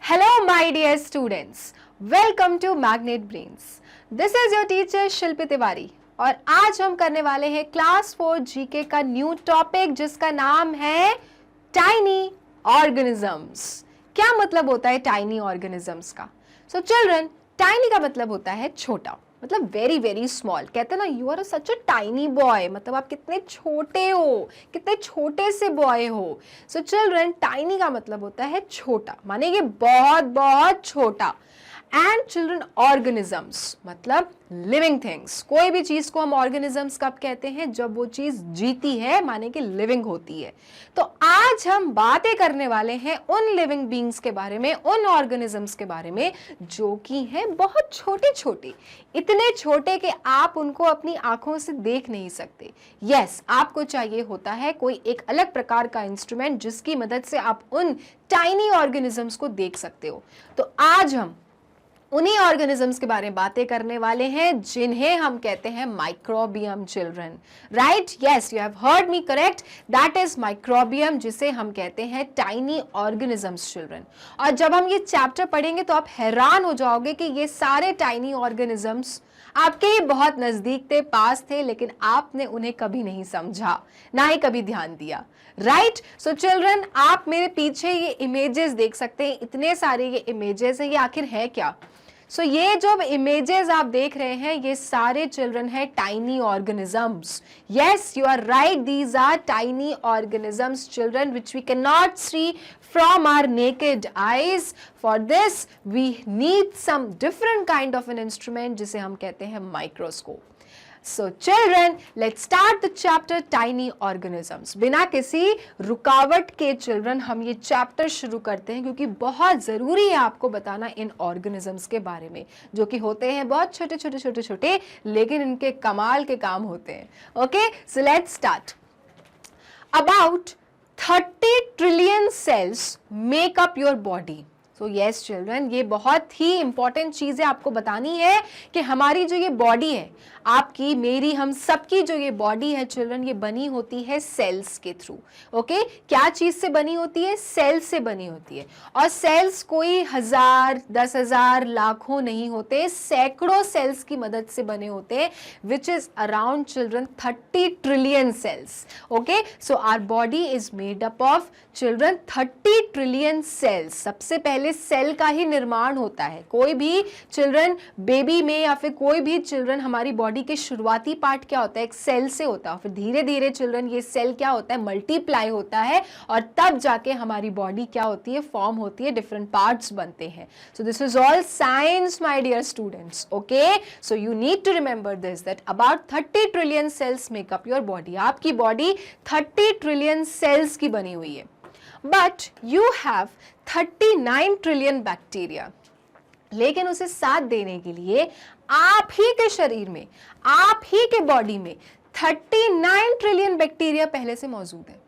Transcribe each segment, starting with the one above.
Hello my dear students, welcome to Magnet Brains. This is your teacher शिल्पी तिवारी और आज हम करने वाले हैं क्लास 4 जीके का न्यू टॉपिक जिसका नाम है टाइनी ऑर्गेनिजम्स। क्या मतलब होता है टाइनी ऑर्गेनिजम्स का? सो चिल्ड्रन, टाइनी का मतलब होता है छोटा, मतलब वेरी वेरी स्मॉल। कहते हैं ना you are such a tiny boy, मतलब आप कितने छोटे हो, कितने छोटे से बॉय हो। सो चिल्ड्रन, टाइनी का मतलब होता है छोटा, माने ये बहुत बहुत छोटा। एंड चिल्ड्रन, ऑर्गेनिजम्स मतलब लिविंग थिंग्स। कोई भी चीज को हम ऑर्गेनिजम्स कब कहते हैं? जब वो चीज जीती है, माने कि लिविंग होती है। तो आज हम बातें करने वाले हैं उन लिविंग बीइंग्स के बारे में, उन ऑर्गेनिजम्स के बारे में जो कि हैं बहुत छोटे छोटे, इतने छोटे कि आप उनको अपनी आंखों से देख नहीं सकते। यस, आपको चाहिए होता है कोई एक अलग प्रकार का इंस्ट्रूमेंट जिसकी मदद से आप उन टाइनी ऑर्गेनिजम्स को देख सकते हो। तो आज हम उन्हीं ऑर्गेनिजम्स के बारे में बातें करने वाले हैं जिन्हें हम कहते हैं microbiome children. Right? Yes, you have heard me correct, that is microbiome, जिसे हम कहते हैं टाइनी ऑर्गेनिजम्स चिल्ड्रन। और जब हम ये चैप्टर पढ़ेंगे तो आप हैरान हो जाओगे कि ये सारे टाइनी ऑर्गेनिजम्स आपके ही बहुत नजदीक थे, पास थे, लेकिन आपने उन्हें कभी नहीं समझा, ना ही कभी ध्यान दिया। राइट? सो चिल्ड्रन, आप मेरे पीछे ये इमेजेस देख सकते हैं, इतने सारे ये इमेजेस हैं। ये आखिर है क्या? सो ये जो इमेजेस आप देख रहे हैं ये सारे चिल्ड्रन है tiny organisms. Yes, you are right, these are tiny organisms children which we can not see from our naked eyes. For this we need some different kind of an instrument जिसे हम कहते हैं microscope. So children, let's start the chapter tiny organisms. बिना किसी रुकावट के children हम ये चैप्टर शुरू करते हैं क्योंकि बहुत ज़रूरी है आपको बताना इन ऑर्गेनिजम्स के बारे में, जो कि होते हैं बहुत छोटे छोटे छोटे छोटे, लेकिन इनके कमाल के काम होते हैं। Okay, so let's start. About 30 trillion cells make up your body. So yes children, ये बहुत ही इंपॉर्टेंट चीज़ है आपको बतानी है कि हमारी जो ये बॉडी है, आपकी, मेरी, हम सबकी जो ये बॉडी है चिल्ड्रन, ये बनी होती है सेल्स के थ्रू। ओके, क्या चीज़ से बनी होती है? सेल्स से बनी होती है। और सेल्स कोई 1000, 10,000, लाखों नहीं होते, सैकड़ों सेल्स की मदद से बने होते हैं, which is around children 30 trillion cells. Okay, so our body is made up of children 30 trillion cells. सबसे पहले सेल का ही निर्माण होता है। कोई भी चिल्ड्रन बेबी में या फिर कोई भी चिल्ड्रन, हमारी बॉडी के शुरुआती पार्ट क्या होता है? एक सेल से होता है। फिर धीरे धीरे चिल्ड्रन ये सेल क्या होता है? मल्टीप्लाई होता है और तब जाके हमारी बॉडी क्या होती है? फॉर्म होती है, डिफरेंट पार्ट्स बनते हैं। So this is all science my dear students. Okay, so you need to remember this that about 30 trillion cells make up your body. आपकी बॉडी 30 ट्रिलियन सेल्स की बनी हुई है। But you have 39 trillion bacteria. लेकिन उसे साथ देने के लिए आप ही के शरीर में, आप ही के बॉडी में 39 ट्रिलियन बैक्टीरिया पहले से मौजूद है।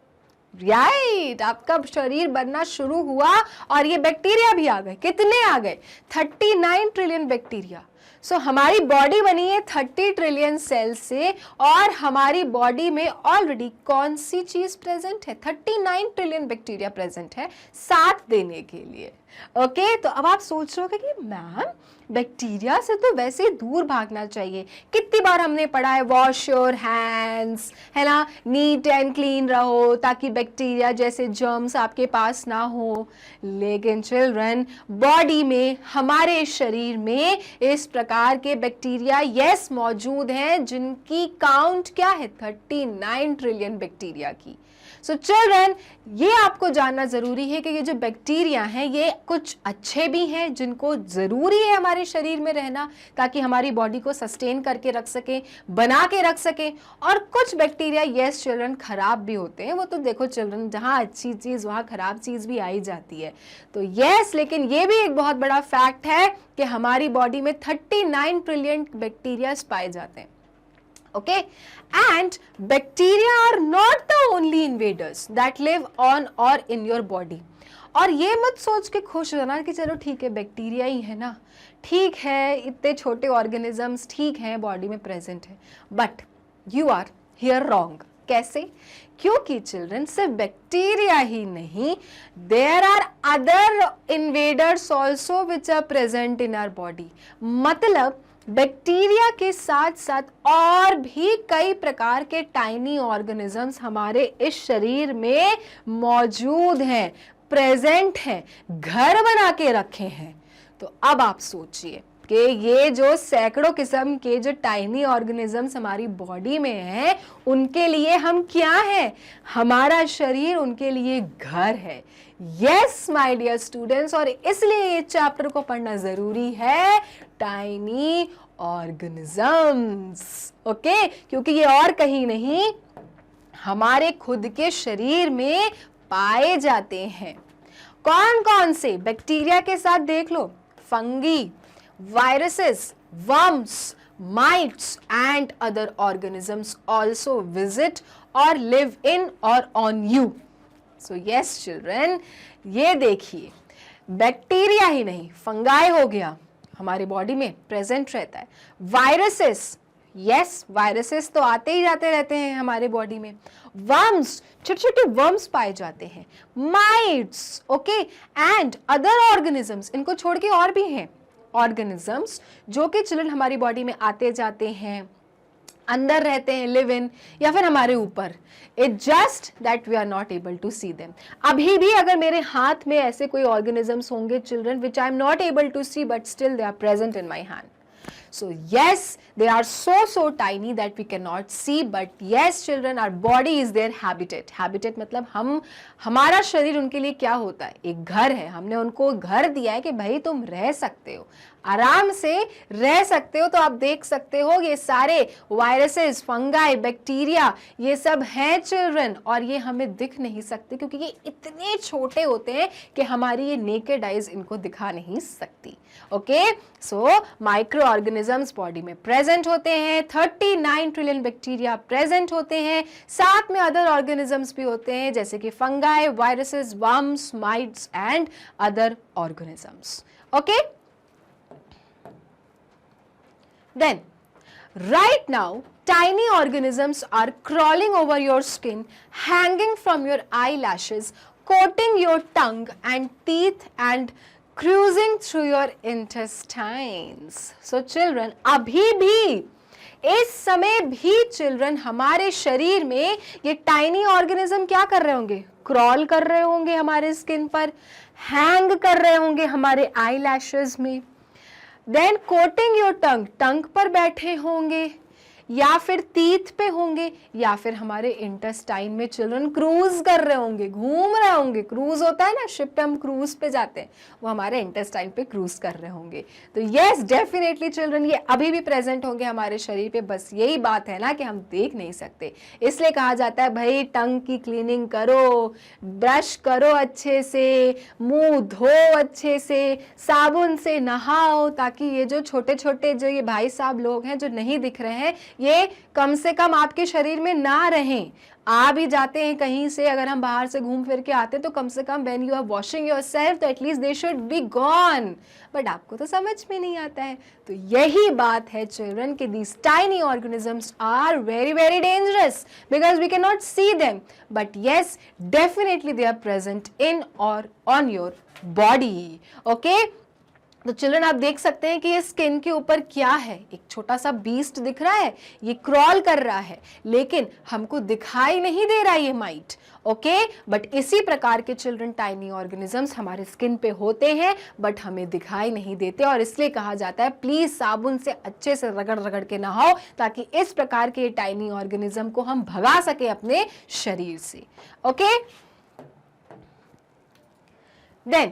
राइट, आपका शरीर बनना शुरू हुआ और ये बैक्टीरिया भी आ गए। कितने आ गए? 39 ट्रिलियन बैक्टीरिया। सो हमारी बॉडी बनी है 30 ट्रिलियन सेल से, और हमारी बॉडी में ऑलरेडी कौन सी चीज प्रेजेंट है? 39 ट्रिलियन बैक्टीरिया प्रेजेंट है साथ देने के लिए। ओके, तो अब आप सोच रहे हो कि मैम बैक्टीरिया से तो वैसे दूर भागना चाहिए। कितनी बार हमने पढ़ा है वॉश योर हैंड्स, है ना, नीट एंड क्लीन रहो ताकि बैक्टीरिया जैसे जर्म्स आपके पास ना हो। लेकिन चिल्ड्रन, बॉडी में, हमारे शरीर में इस प्रकार के बैक्टीरिया यस मौजूद हैं जिनकी काउंट क्या है? 39 ट्रिलियन बैक्टीरिया की। सो चिल्ड्रन, ये आपको जानना जरूरी है कि ये जो बैक्टीरिया हैं ये कुछ अच्छे भी हैं जिनको जरूरी है हमारे शरीर में रहना ताकि हमारी बॉडी को सस्टेन करके रख सके, बना के रख सके, और कुछ बैक्टीरिया यस चिल्ड्रन खराब भी होते हैं। वो तो देखो चिल्ड्रन, जहाँ अच्छी चीज वहाँ खराब चीज भी आई जाती है। तो यस, लेकिन ये भी एक बहुत बड़ा फैक्ट है कि हमारी बॉडी में 39 ट्रिलियन बैक्टीरिया पाए जाते हैं। Okay, and bacteria are not the only invaders that live on or in your body. और ये मत सोच के खुश रहना कि चलो ठीक है बैक्टीरिया ही है ना, ठीक है इतने छोटे ऑर्गेनिजम्स ठीक हैं बॉडी में प्रेजेंट है, but you are here wrong. कैसे? क्योंकि चिल्ड्रन सिर्फ बैक्टीरिया ही नहीं, there are other invaders also which are present in our body. मतलब बैक्टीरिया के साथ साथ और भी कई प्रकार के टाइनी ऑर्गेनिजम्स हमारे इस शरीर में मौजूद हैं, प्रेजेंट हैं, घर बना के रखे हैं। तो अब आप सोचिए कि ये जो सैकड़ों किस्म के जो टाइनी ऑर्गेनिजम्स हमारी बॉडी में हैं, उनके लिए हम क्या हैं? हमारा शरीर उनके लिए घर है। यस माय डियर स्टूडेंट्स, और इसलिए ये चैप्टर को पढ़ना जरूरी है, टाइनी ऑर्गेनिजम्स। ओके, क्योंकि ये और कहीं नहीं, हमारे खुद के शरीर में पाए जाते हैं। कौन कौन से? बैक्टीरिया के साथ देख लो, fungi, viruses, worms, mites and other organisms also visit or live in or on you. So yes children, ये देखिए, बैक्टीरिया ही नहीं, फंगाई हो गया, हमारी बॉडी में प्रेजेंट रहता है। वायरसेस, यस वायरसेस तो आते ही जाते रहते हैं हमारे बॉडी में। वर्म्स, छोटे छोटे वर्म्स पाए जाते हैं। Mites, okay, and other organisms, इनको छोड़ के और भी हैं ऑर्गेनिजम्स जो कि चिल्ड्रन हमारी बॉडी में आते जाते हैं, अंदर रहते हैं, लिव इन, या फिर हमारे ऊपर। It's just that we are not able to see them. अभी भी अगर मेरे हाथ में ऐसे कोई ऑर्गेनिजम्स होंगे children which I am not able to see, but still they are present in my hand. So yes, they are so tiny that we cannot see, but yes children, our body is their habitat. Habitat मतलब हमारा शरीर उनके लिए क्या होता है? एक घर है। हमने उनको घर दिया है कि भाई तुम रह सकते हो, आराम से रह सकते हो। तो आप देख सकते हो ये सारे वायरसेस, फंगाई, बैक्टीरिया, ये सब हैं चिल्ड्रन, और ये हमें दिख नहीं सकते क्योंकि ये इतने छोटे होते हैं कि हमारी ये नेकेड आइज इनको दिखा नहीं सकती। Okay, so micro organisms body में प्रेजेंट होते हैं, 39 ट्रिलियन बैक्टीरिया प्रेजेंट होते हैं, साथ में अदर ऑर्गेनिजम्स भी होते हैं जैसे कि fungi, viruses, worms, mites and other organisms. Okay, then right now tiny organisms are crawling over your skin, hanging from your eyelashes, coating your tongue and teeth and cruising through your intestines. So children, अभी भी, इस समय भी children हमारे शरीर में ये tiny organism क्या कर रहे होंगे? क्रॉल कर रहे होंगे हमारे स्किन पर, हैंग कर रहे होंगे हमारे आई लैशेज में, देन कोटिंग योर टंग, टंग पर बैठे होंगे, या फिर टीथ पे होंगे, या फिर हमारे इंटेस्टाइन में चिल्ड्रन क्रूज कर रहे होंगे, घूम रहे होंगे। क्रूज होता है ना, शिप पे हम क्रूज पे जाते हैं, वो हमारे इंटेस्टाइन पे क्रूज कर रहे होंगे। तो यस डेफिनेटली चिल्ड्रन, ये अभी भी प्रेजेंट होंगे हमारे शरीर पे, बस यही बात है ना कि हम देख नहीं सकते। इसलिए कहा जाता है भाई टंग की क्लीनिंग करो, ब्रश करो अच्छे से, मुंह धो अच्छे से, साबुन से नहाओ, ताकि ये जो छोटे छोटे जो ये भाई साहब लोग हैं जो नहीं दिख रहे हैं, ये कम से कम आपके शरीर में ना रहें। आ भी जाते हैं कहीं से, अगर हम बाहर से घूम फिर के आते हैं तो कम से कम when you are washing yourself तो at least they should be gone, but आपको तो समझ में नहीं आता है। तो यही बात है चिल्ड्रन कि these tiny organisms are very very dangerous because we can not see them, but yes definitely they are present in और ऑन योर बॉडी। ओके, तो चिल्ड्रन आप देख सकते हैं कि ये स्किन के ऊपर क्या है, एक छोटा सा बीस्ट दिख रहा है, ये क्रॉल कर रहा है, लेकिन हमको दिखाई नहीं दे रहा ये माइट। ओके, बट इसी प्रकार के चिल्ड्रन टाइनी ऑर्गेनिजम्स हमारे स्किन पे होते हैं बट हमें दिखाई नहीं देते, और इसलिए कहा जाता है प्लीज साबुन से अच्छे से रगड़ रगड़ के नहाओ ताकि इस प्रकार के टाइनी ऑर्गेनिज्म को हम भगा सके अपने शरीर से। Okay, then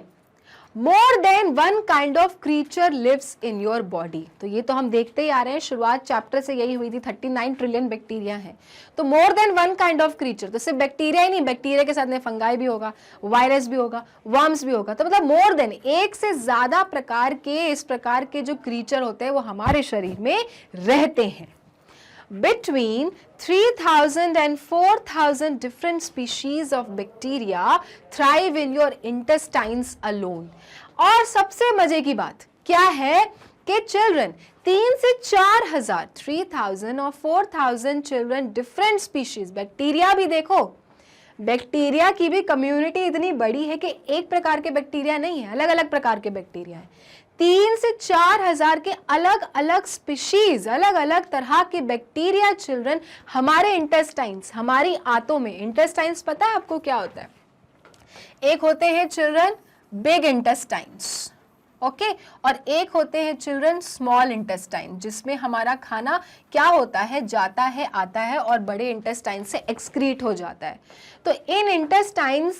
more than one kind of creature lives in your body. तो ये तो हम देखते ही आ रहे हैं, शुरुआत चैप्टर से यही हुई थी, 39 ट्रिलियन बैक्टीरिया हैं। तो मोर than one kind of creature, तो सिर्फ बैक्टीरिया ही नहीं, बैक्टीरिया के साथ में फंगाई भी होगा, वायरस भी होगा, वर्म्स भी होगा, तो मतलब मोर देन, एक से ज्यादा प्रकार के इस प्रकार के जो क्रीचर होते हैं वो हमारे शरीर में रहते हैं। Between 3000 and 4000 different species of bacteria thrive in your intestines alone. और सबसे मजे की बात क्या है ओके चिल्ड्रन, 3 से 4,000, 3,000 और 4,000 चिल्ड्रन, डिफरेंट स्पीशीज। बैक्टीरिया भी देखो, बैक्टीरिया की भी कम्युनिटी इतनी बड़ी है कि एक प्रकार के बैक्टीरिया नहीं है, अलग अलग प्रकार के बैक्टीरिया है। 3 से 4,000 के अलग अलग स्पीशीज, अलग अलग तरह के बैक्टीरिया चिल्ड्रन हमारे इंटेस्टाइन्स, हमारी आंतों में। इंटेस्टाइन्स पता है आपको क्या होता है? एक होते हैं चिल्ड्रन बिग इंटेस्टाइन्स, ओके, और एक होते हैं चिल्ड्रन स्मॉल इंटेस्टाइन, जिसमें हमारा खाना क्या होता है, जाता है, आता है और बड़े इंटेस्टाइन से एक्सक्रीट हो जाता है। तो इन इंटेस्टाइन्स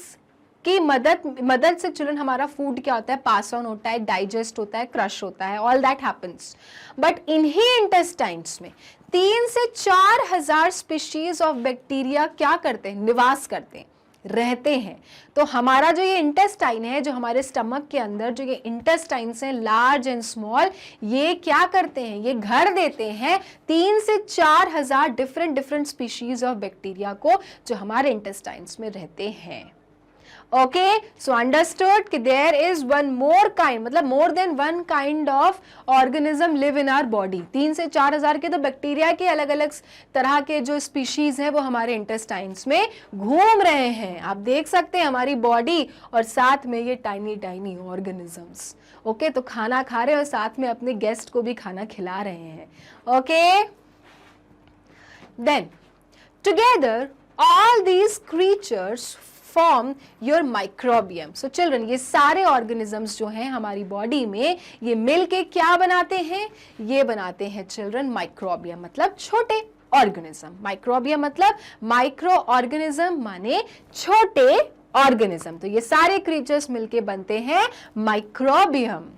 की मदद से चिल्ड्रन हमारा फूड क्या होता है, पास ऑन होता है, डाइजेस्ट होता है, क्रश होता है, ऑल दैट हैपेंस। बट इन्हीं इंटेस्टाइन्स में 3 से 4,000 स्पीशीज ऑफ बैक्टीरिया क्या करते हैं, निवास करते हैं, रहते हैं। तो हमारा जो ये इंटेस्टाइन है, जो हमारे स्टमक के अंदर जो ये इंटेस्टाइन्स हैं, लार्ज एंड स्मॉल, ये क्या करते हैं, ये घर देते हैं 3 से 4,000 डिफरेंट स्पीशीज ऑफ बैक्टीरिया को, जो हमारे इंटेस्टाइन्स में रहते हैं। ओके, सो अंडरस्टूड कि there is one more kind, मतलब more than one kind of organism live in our body. 3 से 4,000 के तो बैक्टीरिया के अलग अलग तरह के जो स्पीशीज हैं वो हमारे इंटेस्टाइन्स में घूम रहे हैं। आप देख सकते हैं हमारी बॉडी और साथ में ये टाइनी टाइनी ऑर्गेनिजम्स। ओके, तो खाना खा रहे हैं और साथ में अपने गेस्ट को भी खाना खिला रहे हैं। Okay, then together all these creatures form your microbiome. So children, ये सारे ऑर्गेनिजम्स जो हैं हमारी बॉडी में, ये मिलके क्या बनाते हैं, ये बनाते हैं चिल्ड्रन माइक्रोबियम, मतलब छोटे ऑर्गेनिज्म। माइक्रोबियम मतलब माइक्रो ऑर्गेनिज्म माने छोटे ऑर्गेनिज्म। तो ये सारे क्रीचर्स मिलके बनते हैं microbiome.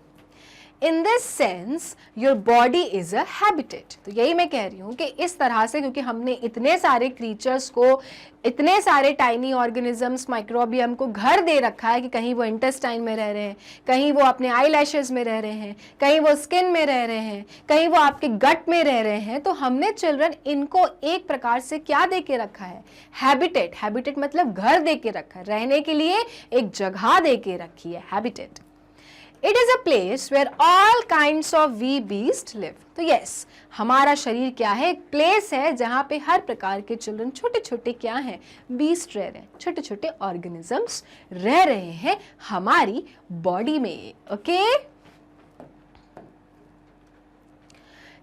In this sense, your body is a habitat। तो यही मैं कह रही हूँ कि इस तरह से, क्योंकि हमने इतने सारे क्रीचर्स को, इतने सारे टाइनी ऑर्गेनिजम्स, माइक्रोबियम को घर दे रखा है कि कहीं वो इंटेस्टाइन में रह रहे हैं, कहीं वो अपने आई लैशेज में रह रहे हैं, कहीं वो स्किन में रह रहे हैं, कहीं वो आपके गट में रह रहे हैं। तो हमने चिल्ड्रन इनको एक प्रकार से क्या दे के रखा है, हैबिटेट। हैबिटेट मतलब घर दे के रखा है, रहने के लिए एक जगह दे के रखी है, habitat. It is a place where all kinds of we beasts live। तो yes, हमारा शरीर क्या है, एक प्लेस है जहाँ पे हर प्रकार के चिल्ड्रन, छोटे छोटे क्या हैं, बीस्ट रह रहे हैं, छोटे छोटे ऑर्गेनिजम्स रह रहे हैं हमारी बॉडी में। Okay,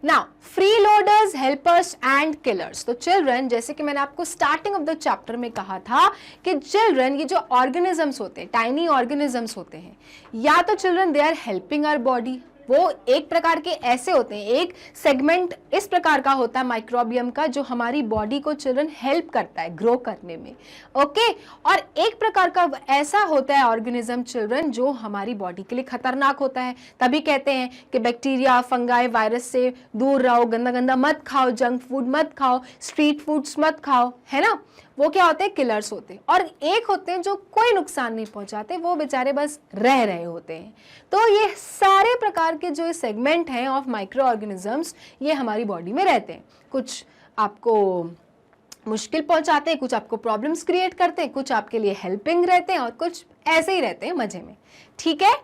now freeloaders, helpers and killers. तो चिल्ड्रन, जैसे कि मैंने आपको स्टार्टिंग ऑफ द चैप्टर में कहा था कि चिल्ड्रन, ये जो ऑर्गेनिजम्स होते हैं, टाइनी ऑर्गेनिजम्स होते हैं, या तो children they are helping our body, वो एक प्रकार के ऐसे होते हैं, एक सेगमेंट इस प्रकार का होता है माइक्रोबियम का, जो हमारी बॉडी को चिल्ड्रन हेल्प करता है ग्रो करने में। ओके, और एक प्रकार का ऐसा होता है ऑर्गेनिज्म चिल्ड्रन जो हमारी बॉडी के लिए खतरनाक होता है। तभी कहते हैं कि बैक्टीरिया, फंगाई, वायरस से दूर रहो, गंदा गंदा मत खाओ, जंक फूड मत खाओ, स्ट्रीट फूड्स मत खाओ, है ना। वो क्या होते हैं, किलर्स होते हैं। और एक होते हैं जो कोई नुकसान नहीं पहुंचाते, वो बेचारे बस रह रहे होते हैं। तो ये सारे प्रकार के जो सेगमेंट हैं ऑफ माइक्रो ऑर्गेनिजम्स, ये हमारी बॉडी में रहते हैं। कुछ आपको मुश्किल पहुंचाते हैं, कुछ आपको प्रॉब्लम्स क्रिएट करते हैं, कुछ आपके लिए हेल्पिंग रहते हैं और कुछ ऐसे ही रहते हैं मजे में। ठीक है,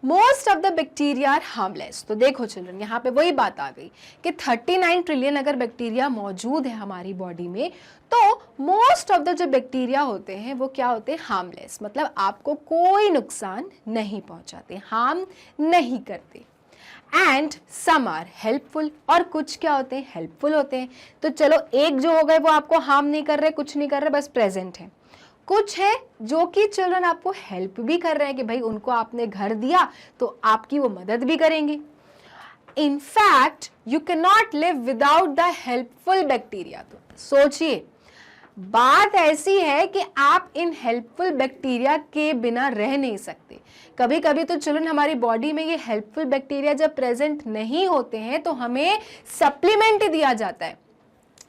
most of the bacteria are harmless. तो देखो चिल्ड्रन, यहाँ पे वही बात आ गई कि 39 ट्रिलियन अगर बैक्टीरिया मौजूद है हमारी बॉडी में, तो मोस्ट ऑफ द जो बैक्टीरिया होते हैं वो क्या होते हैं, हार्मलेस, मतलब आपको कोई नुकसान नहीं पहुंचाते, हार्म नहीं करते। एंड सम आर हेल्पफुल, और कुछ क्या होते हैं, हेल्पफुल होते हैं। तो चलो, एक जो हो गए वो आपको हार्म नहीं कर रहे, कुछ नहीं कर रहे, बस प्रेजेंट है। कुछ है जो कि चिल्ड्रन आपको हेल्प भी कर रहे हैं कि भाई उनको आपने घर दिया तो आपकी वो मदद भी करेंगे। In fact you can not live without the helpful bacteria. तो सोचिए, बात ऐसी है कि आप इन हेल्पफुल बैक्टीरिया के बिना रह नहीं सकते। कभी कभी तो चिल्ड्रन हमारी बॉडी में ये हेल्पफुल बैक्टीरिया जब प्रेजेंट नहीं होते हैं तो हमें सप्लीमेंट दिया जाता है।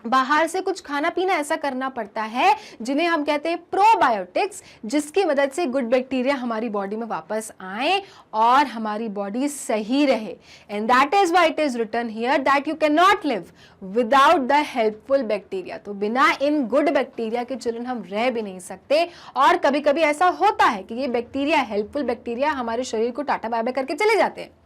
बाहर से कुछ खाना पीना ऐसा करना पड़ता है जिन्हें हम कहते हैं प्रोबायोटिक्स, जिसकी मदद से गुड बैक्टीरिया हमारी बॉडी में वापस आए और हमारी बॉडी सही रहे। And that is why it is written here that you can not live without the helpful bacteria. तो बिना इन गुड बैक्टीरिया के चिल्ड्रन हम रह भी नहीं सकते। और कभी कभी ऐसा होता है कि ये बैक्टीरिया, हेल्पफुल बैक्टीरिया, हमारे शरीर को टाटा बाय बाय करके चले जाते हैं।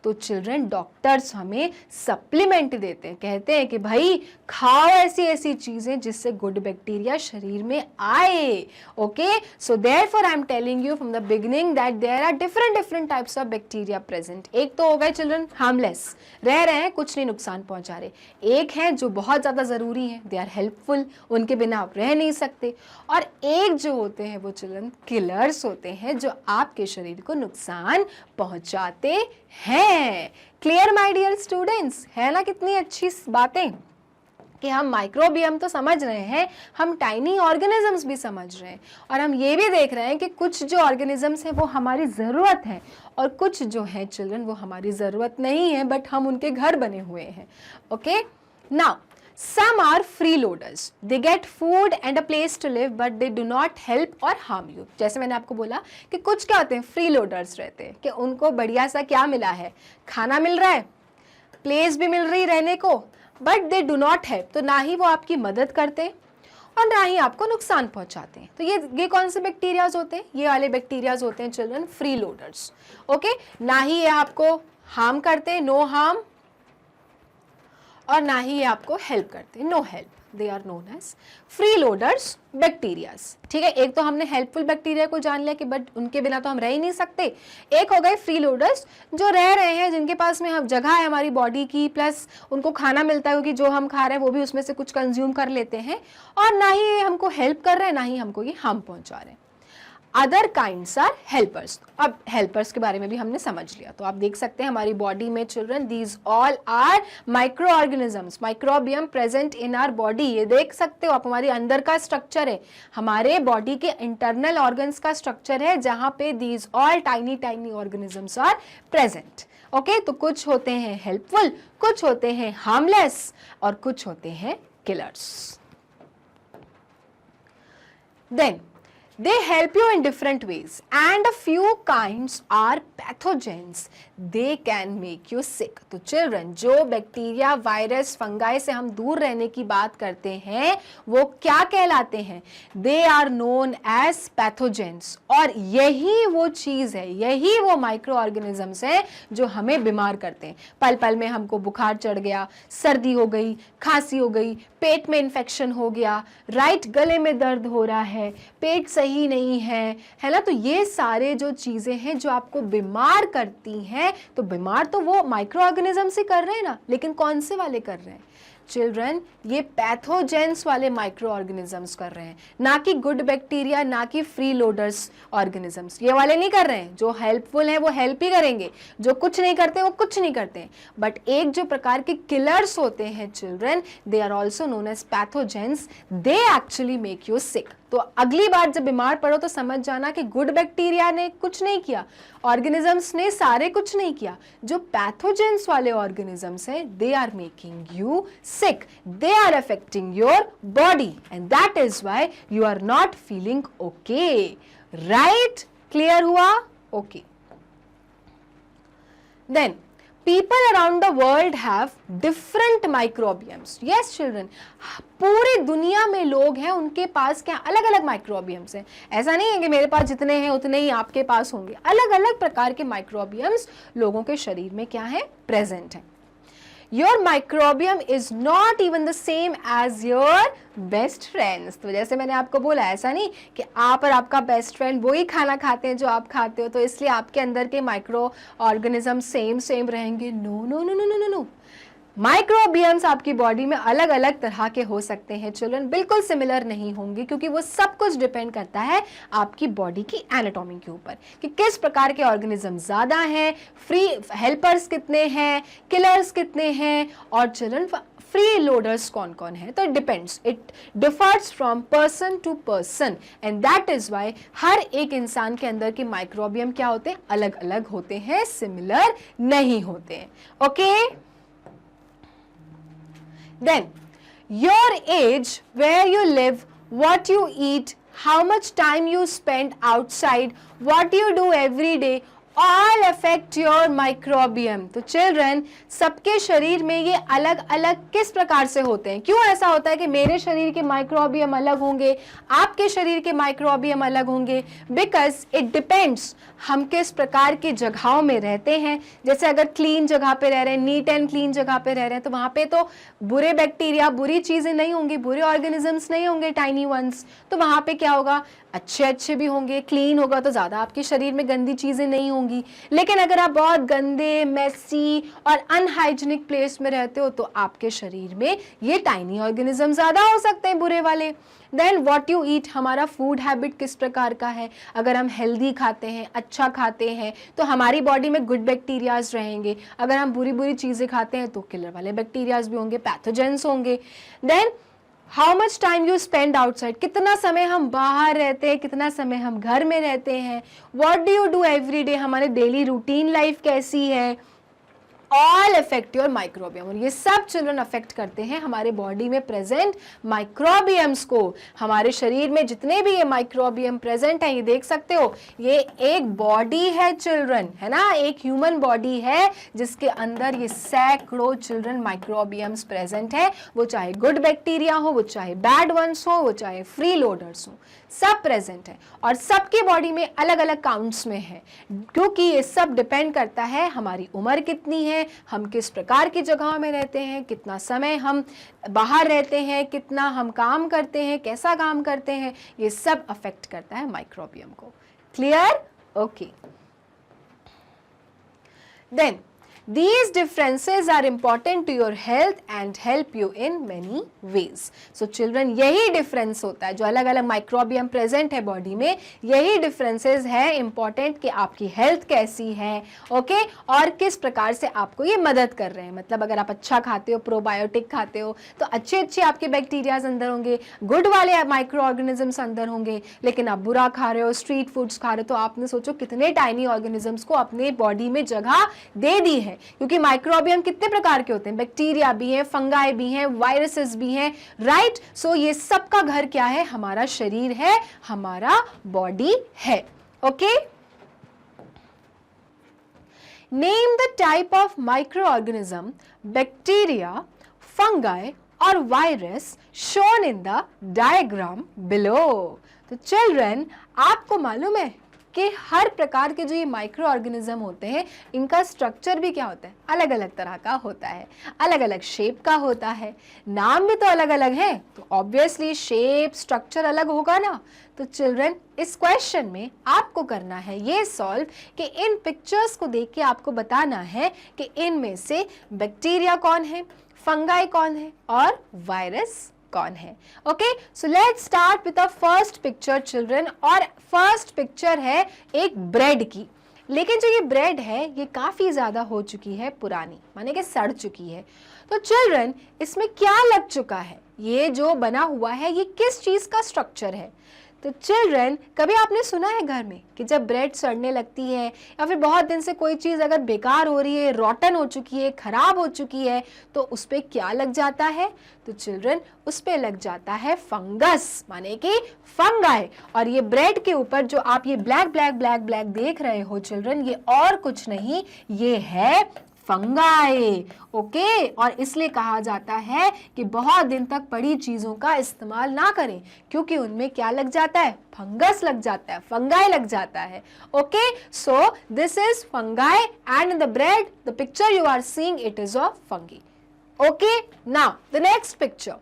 तो चिल्ड्रन डॉक्टर्स हमें सप्लीमेंट देते हैं, कहते हैं कि भाई खाओ ऐसी ऐसी चीजें जिससे गुड बैक्टीरिया शरीर में आए। Okay, so therefore I am telling you from the beginning that there are different types of bacteria present. एक तो हो गए चिल्ड्रन हार्मलेस, रह रहे हैं, कुछ नहीं नुकसान पहुंचा रहे। एक है जो बहुत ज्यादा जरूरी है, दे आर हेल्पफुल, उनके बिना आप रह नहीं सकते। और एक जो होते हैं वो चिल्ड्रन किलर्स होते हैं, जो आपके शरीर को नुकसान पहुंचाते हैं। क्लियर माय डियर स्टूडेंट्स, है ना कितनी अच्छी बातें कि हम माइक्रोबियम तो समझ रहे हैं, हम टाइनी ऑर्गेनिजम्स भी समझ रहे हैं, और हम ये भी देख रहे हैं कि कुछ जो ऑर्गेनिजम्स हैं वो हमारी ज़रूरत है और कुछ जो है चिल्ड्रन वो हमारी ज़रूरत नहीं है, बट हम उनके घर बने हुए हैं। Okay, now some are freeloaders, they get food and a place to live but they do not help or harm you। जैसे मैंने आपको बोला कि कुछ क्या होते हैं, freeloaders रहते हैं कि उनको बढ़िया सा क्या मिला है, खाना मिल रहा है, प्लेस भी मिल रही रहने को, but they do not help, तो ना ही वो आपकी मदद करते और ना ही आपको नुकसान पहुंचाते हैं। तो ये कौन से बैक्टीरियाज होते हैं, ये वाले बैक्टीरियाज होते हैं चिल्ड्रन फ्रीलोडर्स। ओके, ना ही ये आपको हार्म करते, नो हार्म, और ना ही ये आपको हेल्प करते, no help, they are known as freeloaders bacterias. ठीक है, एक तो हमने हेल्पफुल बैक्टीरिया को जान लिया कि बट उनके बिना तो हम रह ही नहीं सकते। एक हो गए फ्रीलोडर्स जो रह रहे हैं, जिनके पास में हम जगह है हमारी बॉडी की, प्लस उनको खाना मिलता है क्योंकि जो हम खा रहे हैं वो भी उसमें से कुछ कंज्यूम कर लेते हैं, और ना ही ये हमको हेल्प कर रहे हैं, ना ही हमको ये हार्म पहुंचा रहे हैं। Other kinds are helpers. अब हेल्पर्स के बारे में भी हमने समझ लिया, तो आप देख सकते हैं हमारी बॉडी में children these all are micro organisms, microbiome present in our body. ये देख सकते हो आप, हमारे अंदर का स्ट्रक्चर है, हमारे बॉडी के इंटरनल ऑर्गन्स का स्ट्रक्चर है, जहां पे these all tiny organisms are present. Okay, तो कुछ होते हैं हेल्पफुल, कुछ होते हैं हार्मलेस, और कुछ होते हैं killers. Then they help you in different ways and a few kinds are pathogens, they can make you sick। तो चिल्ड्रन जो बैक्टीरिया, वायरस, फंगाई से हम दूर रहने की बात करते हैं वो क्या कहलाते हैं, they are known as pathogens। और यही वो चीज है, यही वो माइक्रो ऑर्गेनिजम्स हैं जो हमें बीमार करते हैं। पल पल में हमको बुखार चढ़ गया, सर्दी हो गई, खांसी हो गई, पेट में इन्फेक्शन हो गया, राइट, गले में दर्द हो रहा है, पेट सही नहीं है ना। तो ये सारे जो चीजें हैं जो आपको बीमार करती हैं, तो बीमार तो वो माइक्रो ऑर्गेनिज्म से कर रहे हैं ना, लेकिन कौन से वाले कर रहे हैं चिल्ड्रन, ये पैथोजेंस वाले माइक्रो ऑर्गेनिजम्स कर रहे हैं, ना कि गुड बैक्टीरिया, ना कि फ्री लोडर्स ऑर्गेनिजम्स। ये वाले नहीं कर रहे हैं, जो हेल्पफुल हैं वो हेल्प ही करेंगे, जो कुछ नहीं करते वो कुछ नहीं करते हैं। बट एक जो प्रकार के किलर्स होते हैं children, they are also known as pathogens, they actually make you sick. तो अगली बार जब बीमार पड़ो तो समझ जाना कि गुड बैक्टीरिया ने कुछ नहीं किया, ऑर्गेनिजम्स ने सारे कुछ नहीं किया, जो पैथोजेंस वाले ऑर्गेनिजम्स हैं they are making you sick, they are affecting your body and that is why you are not feeling okay, right? Clear हुआ? Okay. Then people around the world have different microbiomes. Yes children, पूरी दुनिया में लोग हैं, उनके पास क्या अलग अलग माइक्रोबियम्स हैं। ऐसा नहीं है कि मेरे पास जितने हैं उतने ही आपके पास होंगे, अलग अलग प्रकार के माइक्रोबियम्स लोगों के शरीर में क्या है, प्रेजेंट है। Your microbiome is not even the same as your best friends। तो जैसे मैंने आपको बोला, ऐसा नहीं कि आप और आपका बेस्ट फ्रेंड वही खाना खाते हैं जो आप खाते हो, तो इसलिए आपके अंदर के माइक्रो ऑर्गेनिज्म सेम रहेंगे। No no no no no no no, microbiomes आपकी बॉडी में अलग अलग तरह के हो सकते हैं चिल्ड्रन, बिल्कुल सिमिलर नहीं होंगे, क्योंकि वो सब कुछ डिपेंड करता है आपकी बॉडी की एनाटॉमी के ऊपर कि किस प्रकार के ऑर्गेनिज्म ज़्यादा हैं, फ्री हेल्पर्स कितने हैं, किलर्स कितने हैं, और चिल्ड्रन फ्री लोडर्स कौन कौन है। तो it depends, it differs from person to person and that is why हर एक इंसान के अंदर के माइक्रोबियम क्या होते हैं, अलग अलग होते हैं, सिमिलर नहीं होते हैं। Okay, then your age, where you live, what you eat, how much time you spend outside, what you do every day, all affect your microbiome. तो चिल्ड्रन, सबके शरीर में ये अलग अलग किस प्रकार से होते हैं? क्यों ऐसा होता है कि मेरे शरीर के माइक्रोबियम अलग होंगे, आपके शरीर के माइक्रोबियम अलग होंगे? बिकॉज इट डिपेंड्स हम किस प्रकार की जगहों में रहते हैं. जैसे अगर क्लीन जगह पे रह रहे हैं, नीट एंड क्लीन जगह पे रह रहे हैं, तो वहाँ पे तो बुरे बैक्टीरिया, बुरी चीज़ें नहीं होंगी, बुरे ऑर्गेनिजम्स नहीं होंगे, टाइनी वंस. तो वहाँ पे क्या होगा? अच्छे अच्छे भी होंगे. क्लीन होगा तो ज़्यादा आपके शरीर में गंदी चीज़ें नहीं होंगी. लेकिन अगर आप बहुत गंदे, मेसी और अनहाइजीनिक प्लेस में रहते हो तो आपके शरीर में ये टाइनी ऑर्गेनिज्म ज़्यादा हो सकते हैं, बुरे वाले. देन व्हाट यू ईट, हमारा फूड हैबिट किस प्रकार का है? अगर हम हेल्दी खाते हैं, अच्छा खाते हैं, तो हमारी बॉडी में गुड बैक्टीरियाज रहेंगे. अगर हम बुरी बुरी चीज़ें खाते हैं तो किलर वाले बैक्टीरियाज भी होंगे, पैथोजेंस होंगे. Then how much time you spend outside, कितना समय हम बाहर रहते हैं, कितना समय हम घर में रहते हैं. What do you do every day, हमारे डेली रूटीन लाइफ कैसी है. All affect your microbiome. और ये सब चिल्ड्रन अफेक्ट करते हैं हमारे बॉडी में प्रेजेंट माइक्रोबियम्स को. हमारे शरीर में जितने भी ये माइक्रोबियम प्रेजेंट है, ये देख सकते हो, ये एक बॉडी है चिल्ड्रन, है ना, एक ह्यूमन बॉडी है जिसके अंदर ये सैकड़ों चिल्ड्रन माइक्रोबियम्स प्रेजेंट है. वो चाहे गुड बैक्टीरिया हो, वो चाहे बैड वंस हो, वो चाहे फ्री लोडर्स हो, सब प्रेजेंट है. और सबकी बॉडी में अलग अलग काउंट्स में है, क्योंकि ये सब डिपेंड करता है हमारी उम्र कितनी है, हम किस प्रकार की जगह में रहते हैं, कितना समय हम बाहर रहते हैं, कितना हम काम करते हैं, कैसा काम करते हैं. ये सब अफेक्ट करता है माइक्रोबियम को. Clear? Okay. Then these differences are important to your health and help you in many ways. So children, यही difference होता है, जो अलग अलग microbiome present है body में, यही differences है important कि आपकी health कैसी है, okay? और किस प्रकार से आपको ये मदद कर रहे हैं. मतलब अगर आप अच्छा खाते हो, प्रोबायोटिक खाते हो, तो अच्छे अच्छे आपके बैक्टीरियाज अंदर होंगे, गुड वाले माइक्रो ऑर्गेनिजम्स अंदर होंगे. लेकिन आप बुरा खा रहे हो, स्ट्रीट फूड्स खा रहे हो, तो आपने सोचो कितने टाइनी ऑर्गेनिजम्स को अपने बॉडी में जगह दे दी है. क्योंकि माइक्रोबियम कितने प्रकार के होते हैं, बैक्टीरिया भी हैं, फंगाई भी हैं, वायरसेस भी हैं, राइट. सो ये सब का घर क्या है? हमारा शरीर है, हमारा बॉडी है. Okay. Name the type of micro organism, bacteria, fungi और virus shown in the diagram below. तो चिल्ड्रन, आपको मालूम है कि हर प्रकार के जो ये माइक्रो ऑर्गेनिज्म होते हैं, इनका स्ट्रक्चर भी क्या होता है? अलग अलग तरह का होता है, अलग अलग शेप का होता है. नाम भी तो अलग अलग है, तो ऑब्वियसली शेप, स्ट्रक्चर अलग होगा ना. तो चिल्ड्रन, इस क्वेश्चन में आपको करना है ये सॉल्व कि इन पिक्चर्स को देख के आपको बताना है कि इनमें से बैक्टीरिया कौन है, फंगाई कौन है और वायरस कौन है. Okay, so let's start with the first picture children. और फर्स्ट पिक्चर है एक ब्रेड की. लेकिन जो ये ब्रेड है ये काफी ज्यादा हो चुकी है पुरानी, माने कि सड़ चुकी है. तो चिल्ड्रन, इसमें क्या लग चुका है? ये जो बना हुआ है ये किस चीज का स्ट्रक्चर है? तो चिल्ड्रन, कभी आपने सुना है घर में कि जब ब्रेड सड़ने लगती है या फिर बहुत दिन से कोई चीज़ अगर बेकार हो रही है, रॉटन हो चुकी है, खराब हो चुकी है, तो उस पर क्या लग जाता है? तो चिल्ड्रन, उस पर लग जाता है फंगस, माने कि फंगाई. और ये ब्रेड के ऊपर जो आप ये ब्लैक ब्लैक ब्लैक ब्लैक देख रहे हो चिल्ड्रन, ये और कुछ नहीं, ये है फंगाई. ओके, और इसलिए कहा जाता है कि बहुत दिन तक पड़ी चीजों का इस्तेमाल ना करें, क्योंकि उनमें क्या लग जाता है? फंगस लग जाता है, फंगाई लग जाता है. Okay, so this is fungi and in the bread the picture you are seeing, it is of fungi. Okay, now the next picture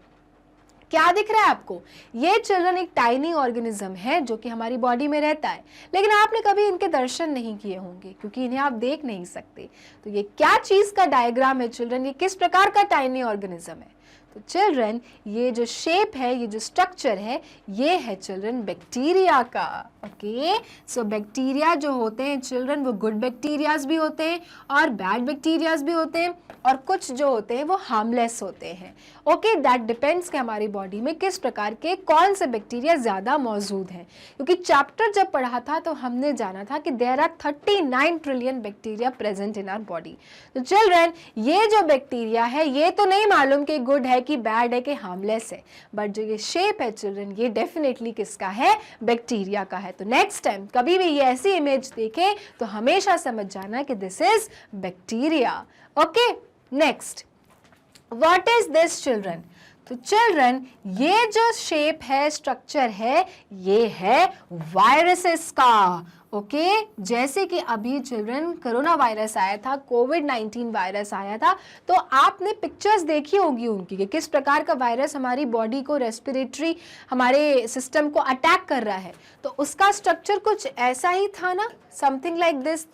क्या दिख रहा है आपको? ये चिल्ड्रन एक टाइनी ऑर्गेनिज्म है जो कि हमारी बॉडी में रहता है, लेकिन आपने कभी इनके दर्शन नहीं किए होंगे क्योंकि इन्हें आप देख नहीं सकते. तो ये क्या चीज का डायग्राम है चिल्ड्रन? ये किस प्रकार का टाइनी ऑर्गेनिज्म है? तो चिल्ड्रन, ये जो शेप है, ये जो स्ट्रक्चर है, ये है चिल्ड्रन बैक्टीरिया का. ओके, सो बैक्टीरिया जो होते हैं चिल्ड्रन, वो गुड बैक्टीरियाज भी होते हैं और बैड बैक्टीरियाज भी होते हैं, और कुछ जो होते हैं वो हार्मलेस होते हैं. ओके, दैट डिपेंड्स कि हमारी बॉडी में किस प्रकार के कौन से बैक्टीरिया ज़्यादा मौजूद हैं. क्योंकि चैप्टर जब पढ़ा था तो हमने जाना था कि there are 39 trillion bacteria present in our body. तो चिल्ड्रन, ये जो बैक्टीरिया है, ये तो नहीं मालूम कि गुड गुड है कि बैड है कि हार्मलेस है, बट जो ये शेप है चिल्ड्रन ये डेफिनेटली किसका है, बैक्टीरिया का है। तो नेक्स्ट टाइम कभी भी ये ऐसी इमेज देखें तो हमेशा समझ जाना कि this is bacteria. Okay, next, what is this children? तो चिल्ड्रन ये जो शेप है, स्ट्रक्चर है, ये है वायरसेस का। ओके, जैसे कि अभी चिल्ड्रन कोरोना वायरस आया था, कोविड-19 वायरस आया था, तो आपने पिक्चर्स देखी होगी उनकी कि किस प्रकार का वायरस हमारी बॉडी को, रेस्पिरेटरी हमारे सिस्टम को अटैक कर रहा है। तो उसका स्ट्रक्चर कुछ ऐसा ही था ना, समथिंग लाइक दिस।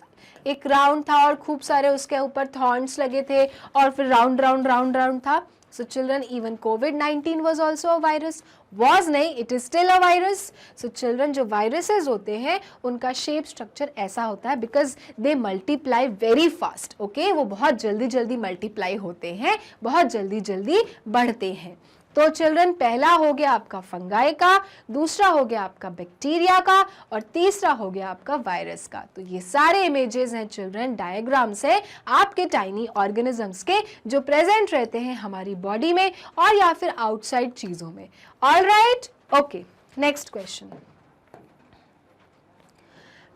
एक राउंड था और खूब सारे उसके ऊपर थॉर्न्स लगे थे और फिर राउंड राउंड राउंड राउंड था। So children, even COVID-19 was also a virus. Was नहीं, it is still a virus. So children, जो viruses होते हैं उनका shape structure ऐसा होता है because they multiply very fast. Okay, वो बहुत जल्दी जल्दी multiply होते हैं, बहुत जल्दी जल्दी बढ़ते हैं। तो चिल्ड्रन पहला हो गया आपका फंगाई का, दूसरा हो गया आपका बैक्टीरिया का और तीसरा हो गया आपका वायरस का। तो ये सारे इमेजेस हैं चिल्ड्रन, डायग्राम्स है आपके टाइनी ऑर्गेनिजम्स के जो प्रेजेंट रहते हैं हमारी बॉडी में और या फिर आउटसाइड चीजों में। Alright, okay, next question,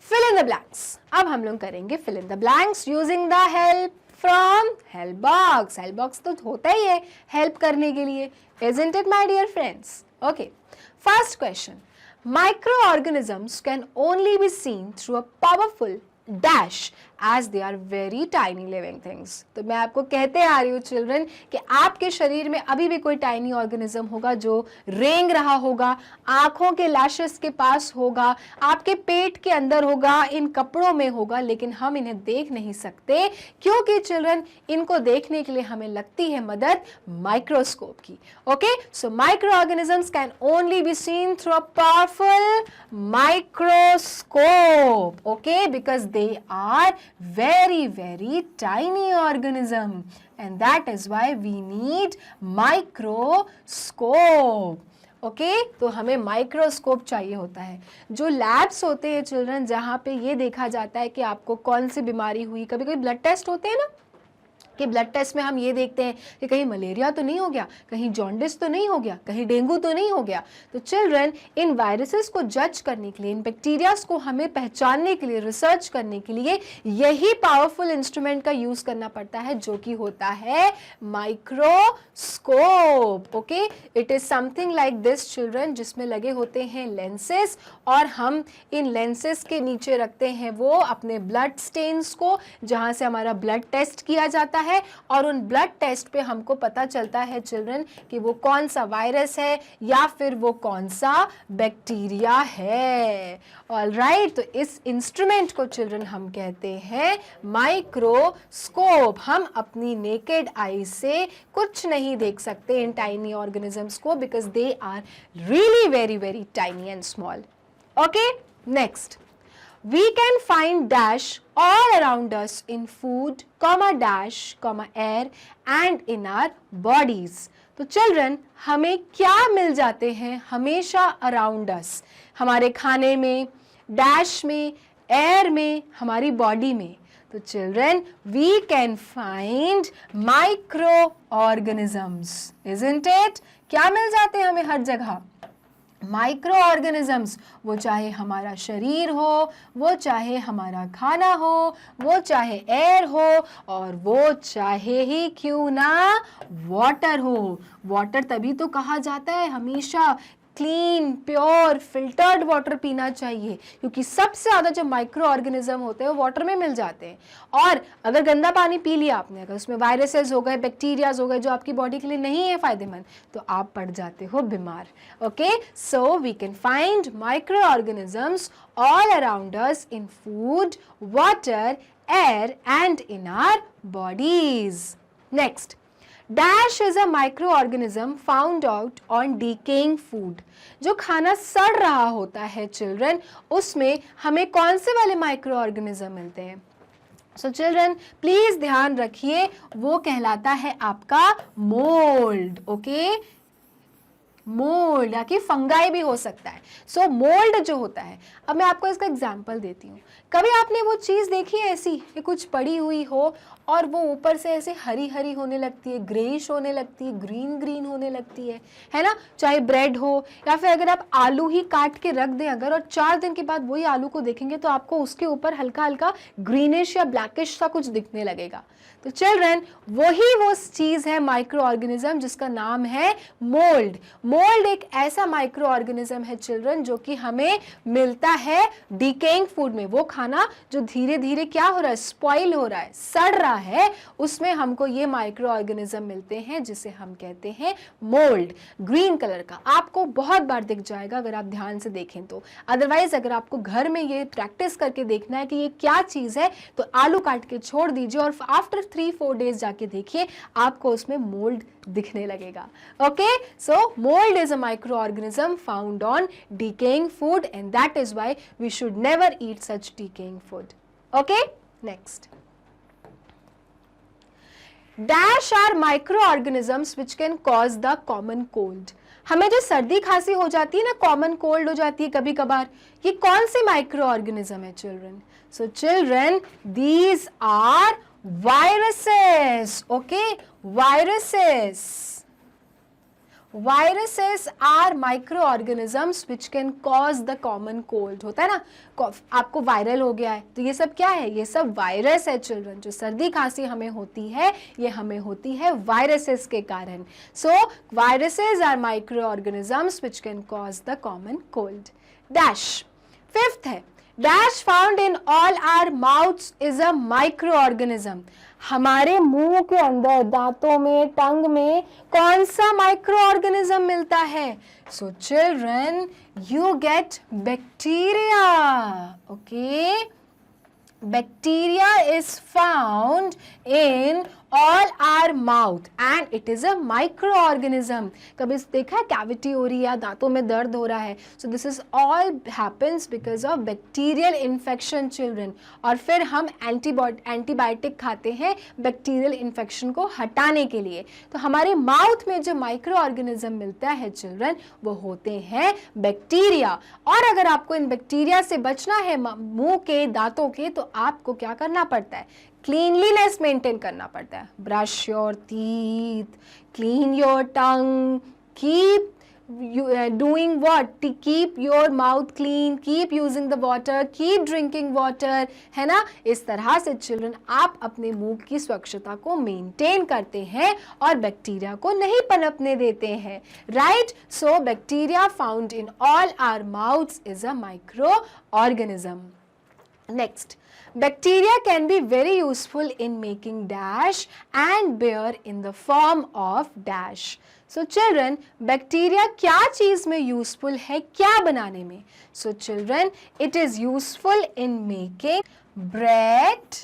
fill in the blanks. अब हम लोग करेंगे fill in the blanks using the help from help box. Help box तो होता ही है हेल्प करने के लिए, isn't it my dear friends? Okay, first question, microorganisms can only be seen through a powerful dash as they are very tiny living things। तो मैं आपको कहते आ रही हूँ चिल्ड्रन कि आपके शरीर में अभी भी कोई टाइनी ऑर्गेनिज्म होगा जो रेंग रहा होगा, आंखों के लैशेस के पास होगा, आपके पेट के अंदर होगा, इन कपड़ों में होगा, लेकिन हम इन्हें देख नहीं सकते क्योंकि चिल्ड्रन इनको देखने के लिए हमें लगती है मदद माइक्रोस्कोप की। Okay, so micro organisms can only be seen through a powerful microscope. Okay, because they are very tiny organism and that is why we need microscope। Okay, तो हमें माइक्रोस्कोप चाहिए होता है। जो लैब्स होते हैं चिल्ड्रन जहाँ पे ये देखा जाता है कि आपको कौन सी बीमारी हुई, कभी कोई ब्लड टेस्ट होते हैं ना कि ब्लड टेस्ट में हम ये देखते हैं कि कहीं मलेरिया तो नहीं हो गया, कहीं जॉन्डिस तो नहीं हो गया, कहीं डेंगू तो नहीं हो गया। तो चिल्ड्रन इन वायरसेस को जज करने के लिए, इन बैक्टीरियाज को हमें पहचानने के लिए, रिसर्च करने के लिए यही पावरफुल इंस्ट्रूमेंट का यूज करना पड़ता है जो कि होता है microscope. Okay, it is something like this children, जिसमें लगे होते हैं लेंसेस और हम इन लेंसेस के नीचे रखते हैं वो अपने ब्लड स्टेन्स को जहां से हमारा ब्लड टेस्ट किया जाता है और उन ब्लड टेस्ट पे हमको पता चलता है चिल्ड्रन कि वो कौन सा वायरस है या फिर वो कौन सा बैक्टीरिया है। ऑलराइट, तो इस इंस्ट्रूमेंट को चिल्ड्रन हम कहते हैं माइक्रोस्कोप। हम अपनी नेकेड आई से कुछ नहीं देख सकते इन टाइनी ऑर्गेनिजम्स को because they are really very tiny and small. Okay, next, we can find dash all around us in food, comma dash, comma air and in our bodies। तो children हमें क्या मिल जाते हैं हमेशा अराउंड अस, हमारे खाने में, डैश में, एयर में, हमारी बॉडी में। तो children we can find micro organisms, isn't it? क्या मिल जाते हैं हमें हर जगह? Micro organisms. वो चाहे हमारा शरीर हो, वो चाहे हमारा खाना हो, वो चाहे एयर हो और वो चाहे ही क्यों ना वाटर हो। वाटर तभी तो कहा जाता है हमेशा क्लीन, प्योर, फिल्टर्ड वाटर पीना चाहिए क्योंकि सबसे ज़्यादा जो माइक्रो ऑर्गेनिज्म होते हैं वो वाटर में मिल जाते हैं। और अगर गंदा पानी पी लिया आपने, अगर उसमें वायरसेस हो गए, बैक्टीरियाज हो गए जो आपकी बॉडी के लिए नहीं है फायदेमंद, तो आप पड़ जाते हो बीमार। Okay, so we can find micro organisms all around us in food, water, air and in our bodies. Next, dash is a micro organism found out on decaying food. जो खाना सड़ रहा होता है चिल्ड्रन, उसमें हमें कौन से वाले माइक्रो ऑर्गेनिज्म मिलते हैं? सो चिल्ड्रन प्लीज ध्यान रखिए, वो कहलाता है आपका मोल्ड। ओके, मोल्ड, या कि फंगाई भी हो सकता है। सो मोल्ड जो होता है, अब मैं आपको इसका एग्जांपल देती हूँ। कभी आपने वो चीज़ देखी है ऐसी कि कुछ पड़ी हुई हो और वो ऊपर से ऐसे हरी हरी होने लगती है, ग्रेइश होने लगती है, ग्रीन ग्रीन होने लगती है ना? चाहे ब्रेड हो या फिर अगर आप आलू ही काट के रख दें अगर, और 4 दिन के बाद वही आलू को देखेंगे तो आपको उसके ऊपर हल्का हल्का ग्रीनिश या ब्लैकिश सा कुछ दिखने लगेगा। तो चिल्ड्रन, वही वो चीज़ है माइक्रो ऑर्गेनिज्म जिसका नाम है मोल्ड। मोल्ड एक ऐसा माइक्रो ऑर्गेनिज्म है चिल्ड्रन जो कि हमें मिलता है डिकेइंग फूड में। वो खाना जो धीरे धीरे क्या हो रहा है, स्पॉइल हो रहा है, सड़ रहा है, उसमें हमको ये माइक्रो ऑर्गेनिज्म मिलते हैं जिसे हम कहते हैं मोल्ड। ग्रीन कलर का आपको बहुत बार दिख जाएगा अगर आप ध्यान से देखें तो। अदरवाइज अगर आपको घर में ये प्रैक्टिस करके देखना है कि ये क्या चीज़ है तो आलू काट के छोड़ दीजिए और आफ्टर 3-4 डेज जाके देखिए, आपको उसमें मोल्ड दिखने लगेगा। Okay, so mould is a micro organism found on decaying food and that is why we should never eat such decaying food. Okay, next, dash are micro organisms which can cause the common cold. हमें जो सर्दी खांसी हो जाती है ना, common cold हो जाती है कभी कभार, ये कौन से माइक्रो ऑर्गेनिज्म है children? So children, these are viruses. Okay, viruses are microorganisms which can cause the common cold. होता है ना, आपको वायरल हो गया है तो ये सब क्या है, ये सब वायरस है चिल्ड्रन। जो सर्दी खांसी हमें होती है ये हमें होती है वायरसेस के कारण। So viruses are microorganisms which can cause the common cold. Dash, fifth है, dash found in all our mouths is a micro organism. हमारे मुंह के अंदर, दांतों में, टंग में कौन सा माइक्रो ऑर्गेनिज्म मिलता है? So children, you get bacteria. Okay, bacteria is found in all our mouth and it is a microorganism. कभी देखा है कैविटी हो रही है या दांतों में दर्द हो रहा है? So this is all happens because of bacterial infection children. और फिर हम एंटीबायोटिक खाते हैं बैक्टीरियल इन्फेक्शन को हटाने के लिए। तो हमारे माउथ में जो माइक्रो ऑर्गेनिज्म मिलता है चिल्ड्रन वो होते हैं बैक्टीरिया। और अगर आपको इन बैक्टीरिया से बचना है मुंह के, दांतों के, तो आपको क्या करना पड़ता है? क्लीनलीनेस मेंटेन करना पड़ता है। Brush your teeth, clean your tongue, keep doing what? To keep your mouth clean, keep using the water, keep drinking water, है ना? इस तरह से चिल्ड्रन आप अपने मुंह की स्वच्छता को मेंटेन करते हैं और बैक्टीरिया को नहीं पनपने देते हैं, right? So bacteria found in all our mouths is a micro organism. Next, bacteria can be very useful in making dash and beer in the form of dash. So children, bacteria क्या चीज में useful है, क्या बनाने में? So children, it is useful in making bread,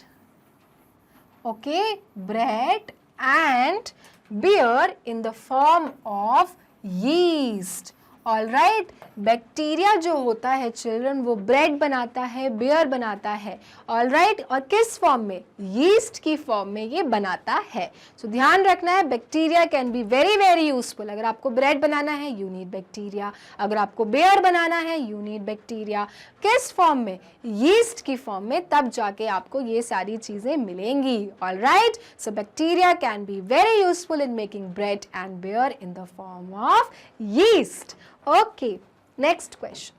okay, bread and beer in the form of yeast. All right, bacteria जो होता है चिल्ड्रन वो ब्रेड बनाता है, बियर बनाता है, ऑल राइट, और किस फॉर्म में? यीस्ट की फॉर्म में ये बनाता है। सो ध्यान रखना है, bacteria can be very very useful. अगर आपको ब्रेड बनाना है यू नीड बैक्टीरिया, अगर आपको बियर बनाना है यू नीड बैक्टीरिया। किस फॉर्म में? यीस्ट की फॉर्म में, तब जाके आपको ये सारी चीजें मिलेंगी, all right. So bacteria can be very useful in making bread and beer in the form of yeast. Okay, next question.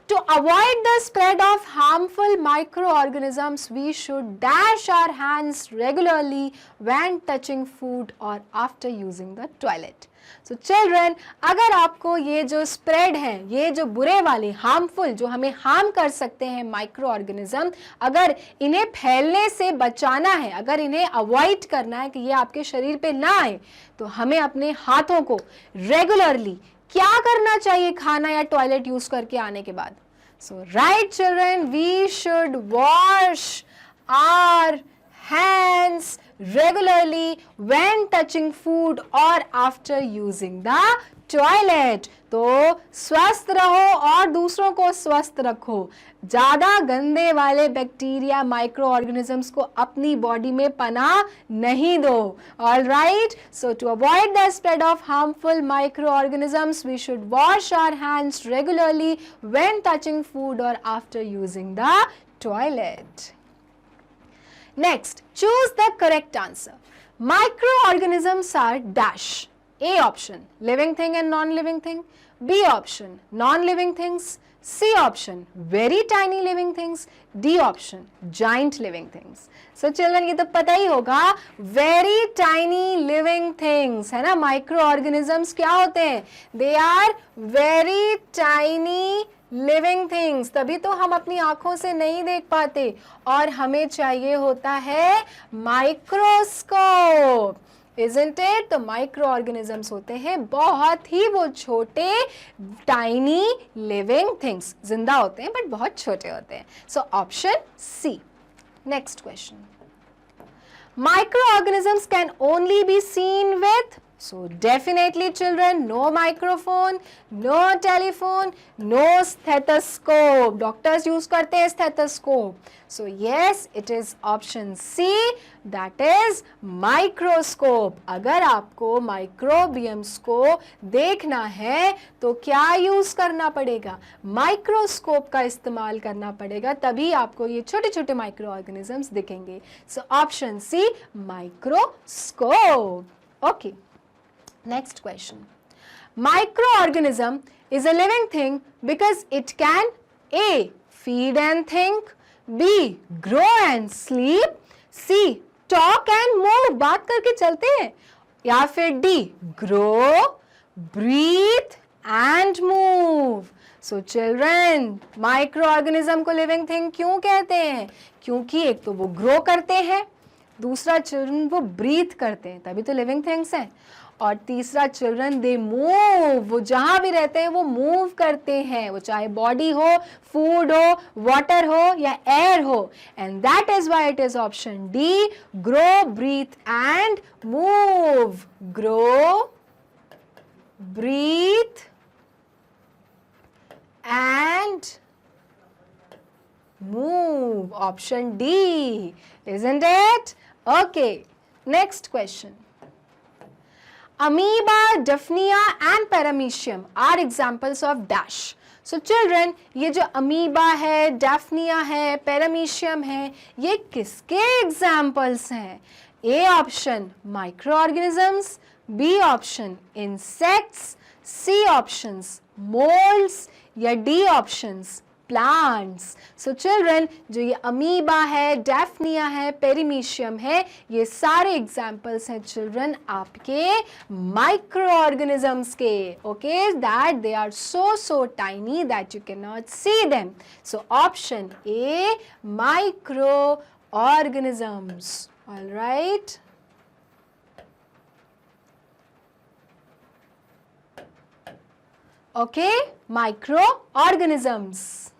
To avoid the spread of harmful microorganisms, we should dash our hands regularly when touching food or after using the toilet. So children, अगर आपको ये जो spread है, ये जो बुरे वाले harmful जो हमें हार्म कर सकते हैं माइक्रो ऑर्गेनिज्म, अगर इन्हें फैलने से बचाना है, अगर इन्हें अवॉइड करना है कि ये आपके शरीर पे ना आए, तो हमें अपने हाथों को रेगुलरली क्या करना चाहिए खाना या टॉयलेट यूज करके आने के बाद? So right children, we should wash our hands regularly when touching food or after using the toilet. तो स्वस्थ रहो और दूसरों को स्वस्थ रखो। ज्यादा गंदे वाले बैक्टीरिया, माइक्रो ऑर्गेनिजम्स को अपनी बॉडी में पनाह नहीं दो। All right, so to avoid the spread of harmful micro organisms we should wash our hands regularly when touching food और after using the toilet. Next, choose the correct answer. Microorganisms are dash. A option, living thing and non-living thing. B option, non-living things. C option, very tiny living things. D option, giant living things. So children, ये तो पता ही होगा, very tiny living things, है ना? Microorganisms क्या होते हैं? They are very tiny living things, तभी तो हम अपनी आंखों से नहीं देख पाते और हमें चाहिए होता है माइक्रोस्कोप, isn't it? तो माइक्रो ऑर्गेनिजम्स होते हैं बहुत ही वो छोटे टाइनी लिविंग थिंग्स, जिंदा होते हैं बट बहुत छोटे होते हैं। So option C. Next question, microorganisms can only be seen with, so definitely children, no microphone, no telephone, no stethoscope. Doctors use करते हैं stethoscope. So yes, it is option C, that is microscope. अगर आपको microbials को देखना है तो क्या use करना पड़ेगा? माइक्रोस्कोप का इस्तेमाल करना पड़ेगा, तभी आपको ये छोटे छोटे माइक्रो ऑर्गेनिजम्स दिखेंगे। So option C, microscope. Okay. Next question. Microorganism is a living thing because it can A. feed and think, B. grow and sleep, C. talk and move, बात करके चलते हैं, या फिर D. grow, breathe and move. So children, microorganism को living thing क्यों कहते हैं? क्योंकि एक तो वो grow करते हैं, दूसरा चिल्ड्रन वो ब्रीथ करते हैं, तभी तो लिविंग थिंग्स हैं, और तीसरा चिल्ड्रन दे मूव, वो जहां भी रहते हैं वो मूव करते हैं, वो चाहे बॉडी हो, फूड हो, वाटर हो या एयर हो, and that is why it is option D, grow, breathe and move. Grow, breathe and move, option D, isn't it? Okay, next question. Amoeba, Daphnia and Paramecium are examples of dash. So children, ये जो amoeba है, डैफनिया है, paramecium है, ये किसके examples हैं? A option micro organisms, B option insects, C options moulds या D options plants. So children, जो ये अमीबा है, डैफनिया है, पेरीमीशियम है, ये सारे एग्जाम्पल्स हैं चिल्ड्रन आपके माइक्रो ऑर्गेनिजम्स के। Okay, that they are so tiny that you can not see them. So option A, microorganisms. All right, okay, microorganisms.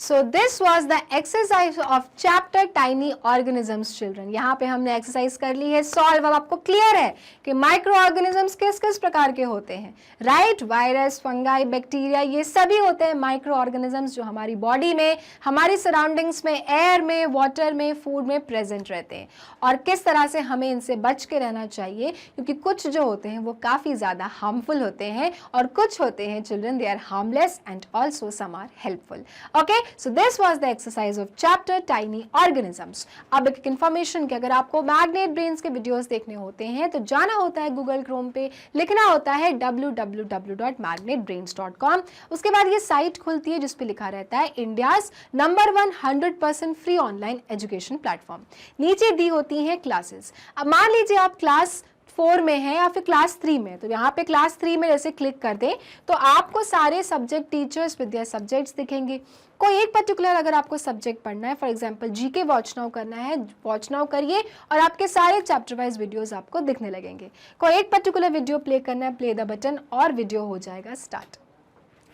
So this was the exercise of chapter tiny organisms children. यहाँ पे हमने exercise कर ली है solve. अब आपको clear है कि micro organisms किस किस प्रकार के होते हैं, राइट? वायरस, फंगाई, बैक्टीरिया, ये सभी होते हैं माइक्रो ऑर्गेनिजम्स जो हमारी बॉडी में, हमारी सराउंडिंग्स में, एयर में, वाटर में, फूड में प्रेजेंट रहते हैं, और किस तरह से हमें इनसे बच के रहना चाहिए, क्योंकि कुछ जो होते हैं वो काफ़ी ज़्यादा हार्मफुल होते हैं और कुछ होते हैं children they are harmless and also some are helpful. Okay, so this was the exercise of chapter tiny organisms. अब एक इन्फॉर्मेशन कि अगर आपको मैग्नेट ब्रेन्स के वीडियोस देखने होते हैं तो जाना होता है गूगल क्रोम पे, लिखना होता है www.magnetbrains.com। उसके बाद ये साइट खुलती है जिस पे लिखा रहता है India's number 1 100% free online education platform. नीचे दी होती हैं क्लासेस। अब मान लीजिए आप क्लास 4 में है या फिर क्लास 3 में, तो यहाँ पे क्लास 3 में जैसे क्लिक कर दें तो आपको सारे subject teachers with their subjects दिखेंगे। कोई एक पर्टिकुलर अगर आपको सब्जेक्ट पढ़ना है, for example GK watch now करना है, वॉच नाउ करिए और आपके सारे चैप्टर वाइज वीडियोस आपको दिखने लगेंगे। कोई एक पर्टिकुलर वीडियो प्ले करना है, प्ले द बटन और वीडियो हो जाएगा स्टार्ट।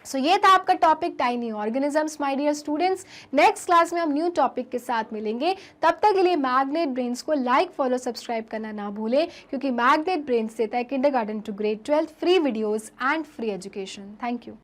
सो ये था आपका topic tiny organisms my dear students. Next class में हम न्यू टॉपिक के साथ मिलेंगे। तब तक के लिए मैग्नेट ब्रेन्स को लाइक, फॉलो, सब्सक्राइब करना ना भूलें, क्योंकि मैग्नेट ब्रेन्स देता है kindergarten to grade 12 free videos and free education. Thank you.